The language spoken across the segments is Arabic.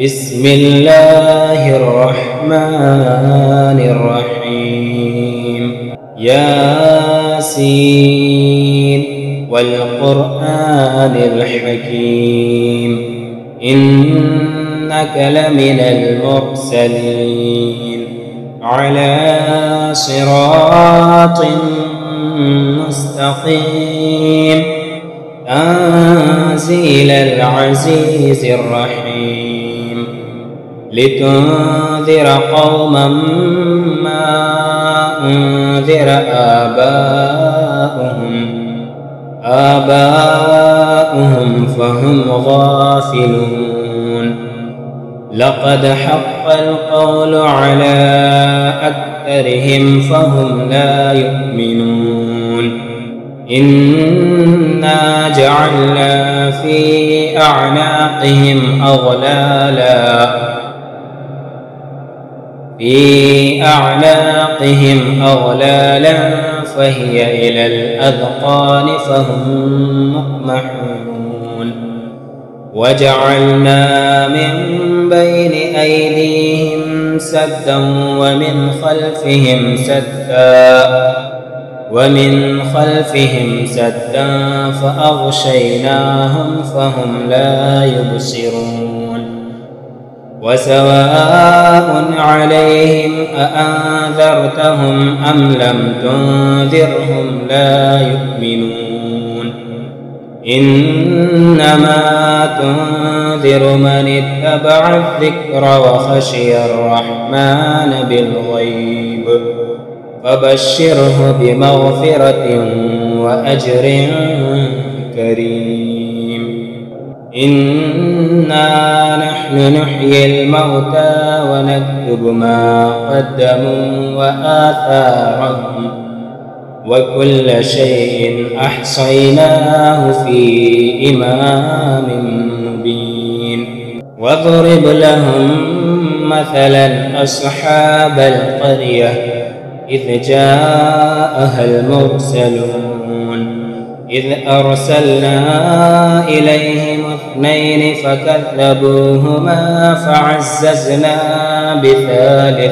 بسم الله الرحمن الرحيم ياسين والقرآن الحكيم إنك لمن المرسلين على صراط مستقيم تنزيل العزيز الرحيم لتنذر قوما ما أنذر آباؤهم فهم غافلون لقد حق القول على أكثرهم فهم لا يؤمنون إنا جعلنا في أعناقهم أغلالا فهي إلى الأذقان فهم مقمحون وجعلنا من بين أيديهم سدا ومن خلفهم سدا فأغشيناهم فهم لا يبصرون وسواء عليهم أأنذرتهم أم لم تنذرهم لا يؤمنون إنما تنذر من اتبع الذكر وخشي الرحمن بالغيب فبشره بمغفرة وأجر كريم إنا نحن نحيي الموتى ونكتب ما قدموا وآثارهم وكل شيء أحصيناه في إمام مبين واضرب لهم مثلا أصحاب القرية إذ جاءها المرسلون إذ أرسلنا إليهم 2 فكذبوهما فعززنا بثالث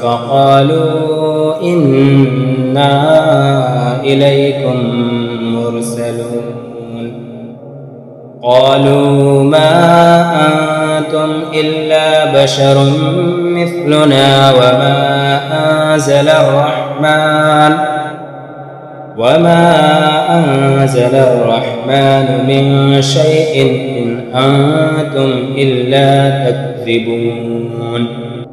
فقالوا إنا إليكم مرسلون قالوا ما أنتم إلا بشر مثلنا وما أنزل الرحمن من شيء إن أنتم إلا تكذبون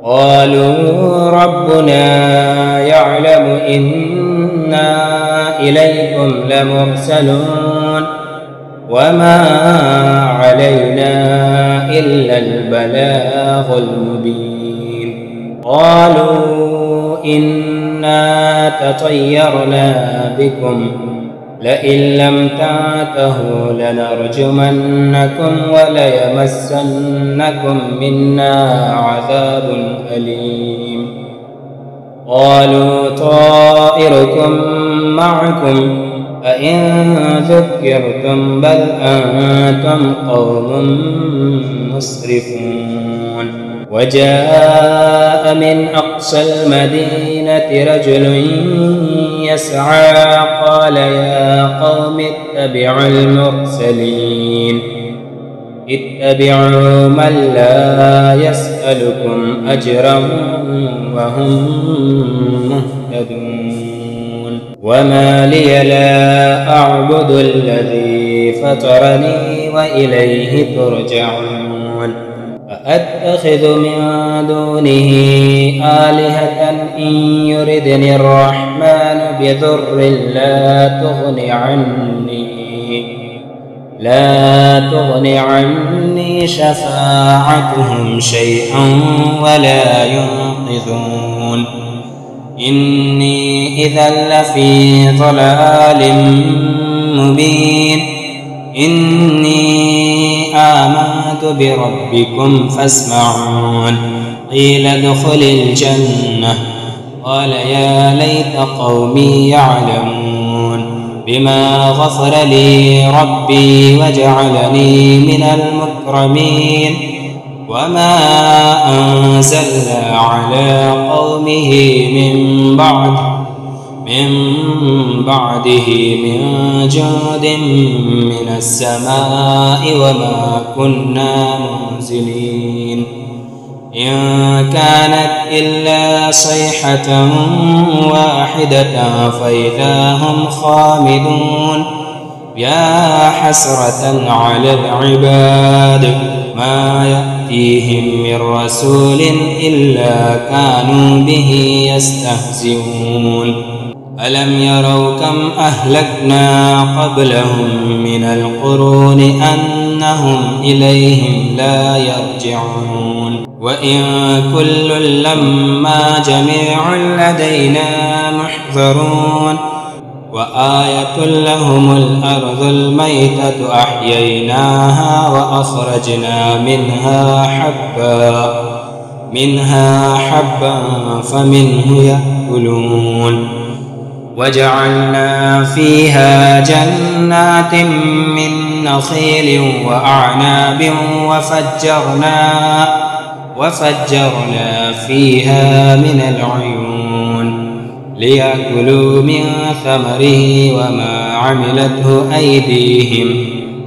قالوا ربنا يعلم إنا إليكم لمرسلون وما علينا إلا البلاغ المبين قالوا إنا تطيرنا بكم لئن لم تنتهوا لنرجمنكم وليمسنكم منا عذاب أليم قالوا طائركم معكم أئن ذكرتم بل أنتم قوم مسرفون وجاء من أقصى المدينة رجل يسعى قال يا قوم اتبعوا المرسلين اتبعوا من لا يسألكم أجرا وهم مهتدون وما لي لا أعبد الذي فطرني وإليه ترجعون أأتخذ من دونه آلهة إن يردني الرحمن بضر لا تغن عني شفاعتهم شيئا ولا ينقذون إني إذا لفي ضلال مبين إني آمنت بربكم فاسمعون قيل ادخل الجنة قال يا ليت قومي يعلمون بما غفر لي ربي وجعلني من المكرمين وما أنزلنا على قومه من بعده من جند من السماء وما كنا منزلين إن كانت إلا صيحة واحدة فإذا هم خامدون يا حسرة على العباد ما يأتيهم من رسول إلا كانوا به يستهزئون ألم يروا كم أهلكنا قبلهم من القرون أنهم إليهم لا يرجعون وإن كل لما جميع لدينا محضرون وآية لهم الأرض الميتة أحييناها وأخرجنا منها حبا فمنه يأكلون وجعلنا فيها جنات من نخيل وأعناب وفجرنا فيها من العيون ليأكلوا من ثمره وما عملته أيديهم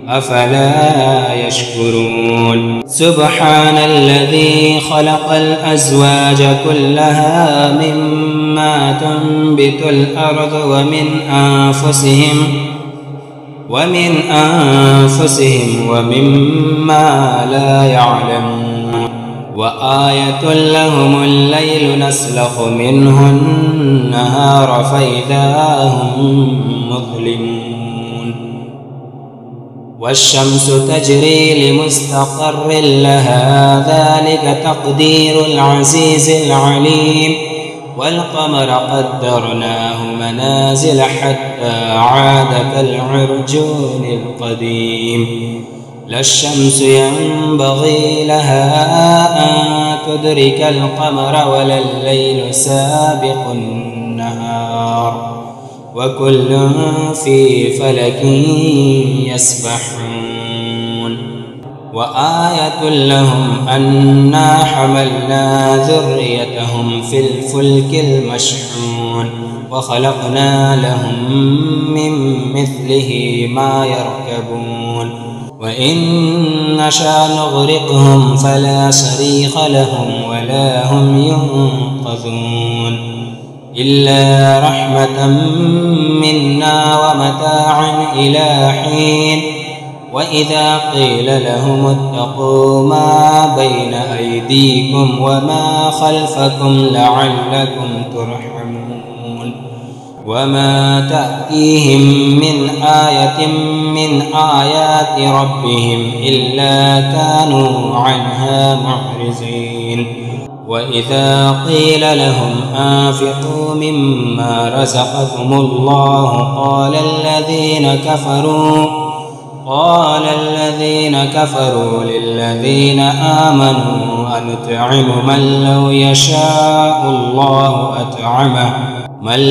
أفلا يشكرون سبحان الذي خلق الأزواج كلها مما تنبت الأرض ومن أنفسهم ومما لا يعلمون وآية لهم الليل نسلخ منه النهار فإذا هم مظلمون والشمس تجري لمستقر لها ذلك تقدير العزيز العليم والقمر قدرناه منازل حتى عاد كالعرجون القديم لا الشمس ينبغي لها أن تدرك القمر ولا الليل سابق النهار وكل في فلك يسبحون وآية لهم أنا حملنا ذريتهم في الفلك المشحون وخلقنا لهم من مثله ما يركبون وإن نشأ نغرقهم فلا صريخ لهم ولا هم ينقذون إلا رحمة منا ومتاعا إلى حين وإذا قيل لهم اتقوا ما بين أيديكم وما خلفكم لعلكم ترحمون وما تأتيهم من آية من آيات ربهم إلا كانوا عنها معرضين وإذا قيل لهم أنفقوا مما رزقكم الله قال الذين كفروا للذين آمنوا أنطعم من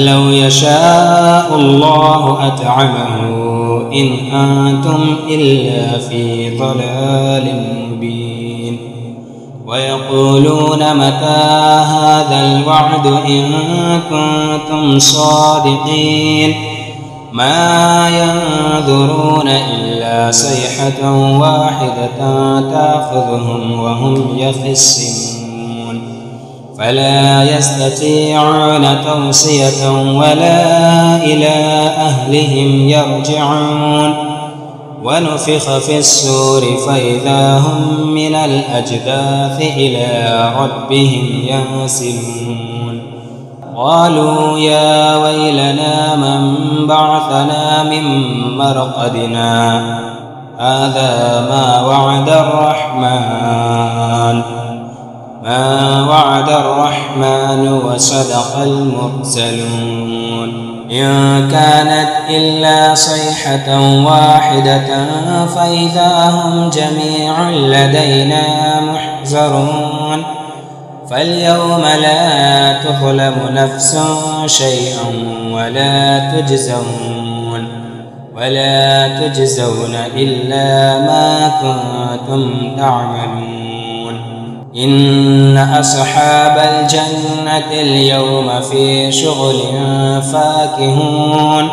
لو يشاء الله أطعمه إن أنتم إلا في ضلال مبين ويقولون متى هذا الوعد إن كنتم صادقين ما ينظرون إلا صيحة واحدة تأخذهم وهم يخصمون فلا يستطيعون توصية ولا إلى أهلهم يرجعون ونفخ في الصور فإذا هم من الأجداث إلى ربهم ينسلون قالوا يا ويلنا من بعثنا من مرقدنا هذا ما وعد الرحمن وصدق المرسلون إن كانت إلا صيحة واحدة فإذا هم جميع لدينا محضرون فاليوم لا تظلم نفس شيئا ولا تجزون ولا تجزون إلا ما كنتم تعملون إن أصحاب الجنة اليوم في شغل فاكهون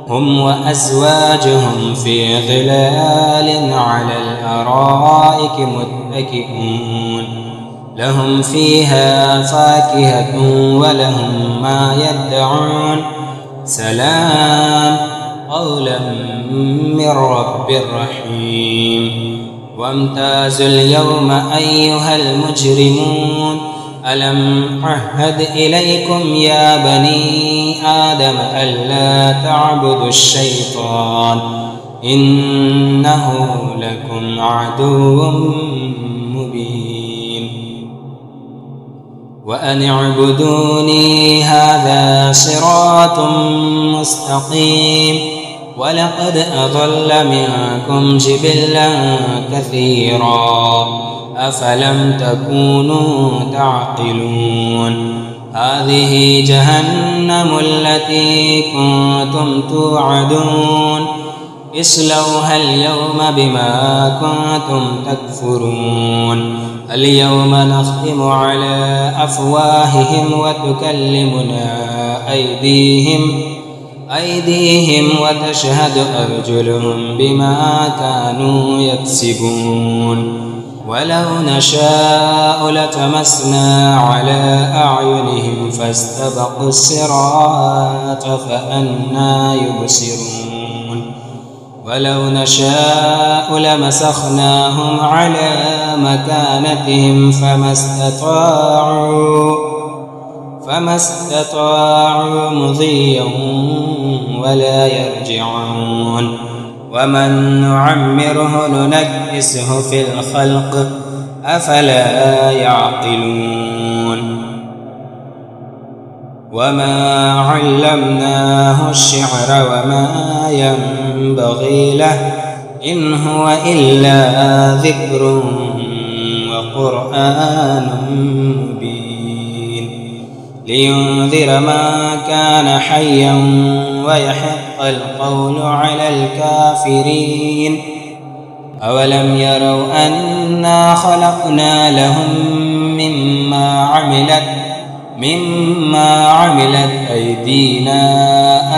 هم وأزواجهم في ظلال على الأرائك متكئون لهم فيها فاكهة ولهم ما يدعون سلام قولا من رب رحيم وامتازوا اليوم أيها المجرمون ألم أعهد إليكم يا بني آدم ألا تعبدوا الشيطان إنه لكم عدو مبين وأن اعبدوني هذا صراط مستقيم ولقد أضل منكم جبلا كثيرا أفلم تكونوا تعقلون هذه جهنم التي كنتم توعدون اصلوها اليوم بما كنتم تكفرون اليوم نختم على أفواههم وتكلمنا أيديهم وتشهد أرجلهم بما كانوا يكسبون ولو نشاء لتمسنا على أعينهم فاستبقوا الصراط فأنى يبصرون ولو نشاء لمسخناهم على مكانتهم فما استطاعوا مضيا ولا يرجعون ومن نعمره ننكسه في الخلق أفلا يعقلون وما علمناه الشعر وما ينبغي له إن هو إلا ذكر وقرآن مبين لينذر ما كان حيا ويحق القول على الكافرين أولم يروا أنا خلقنا لهم مما عملت أيدينا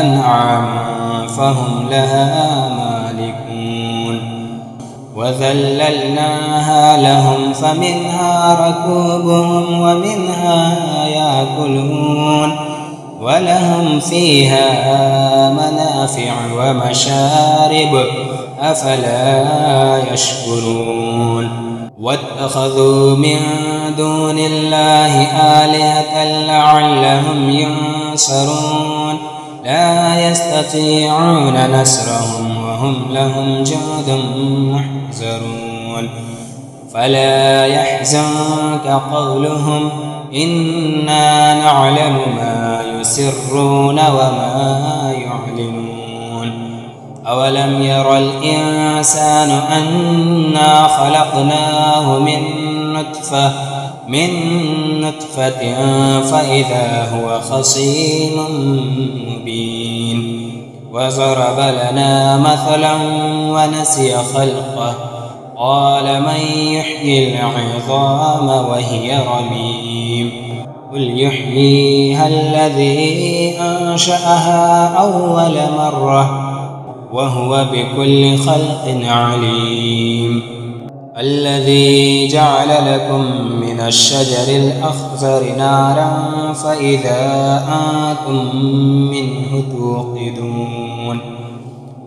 أنعاما فهم لها مالكون وذللناها لهم فمنها ركوبهم ومنها يأكلون ولهم فيها منافع ومشارب أفلا يشكرون واتخذوا من دون الله آلهة لعلهم ينصرون لا يستطيعون نصرهم وهم لهم جند محضرون فلا يحزنك قولهم إنا نعلم ما يسرون وما يعلنون أولم ير الإنسان أنا خلقناه من نطفة فإذا هو خصيم مبين وضرب لنا مثلا ونسي خلقه قال من يحيي العظام وهي رميم قل يحييها الذي أنشأها أول مرة وهو بكل خلق عليم الذي جعل لكم من الشجر الأخضر نارا فإذا أنتم منه توقدون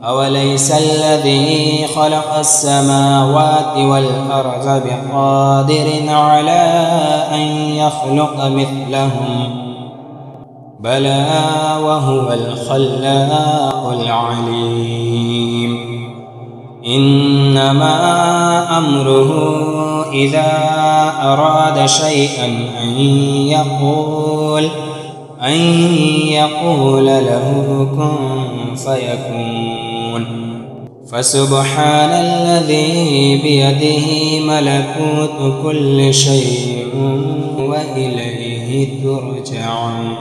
أوليس الذي خلق السماوات والأرض بقادر على أن يخلق مثلهم بلى وهو الخلاق العليم إنما أمره إذا أراد شيئا أن يقول له كن فيكون فسبحان الذي بيده ملكوت كل شيء وإليه ترجعون.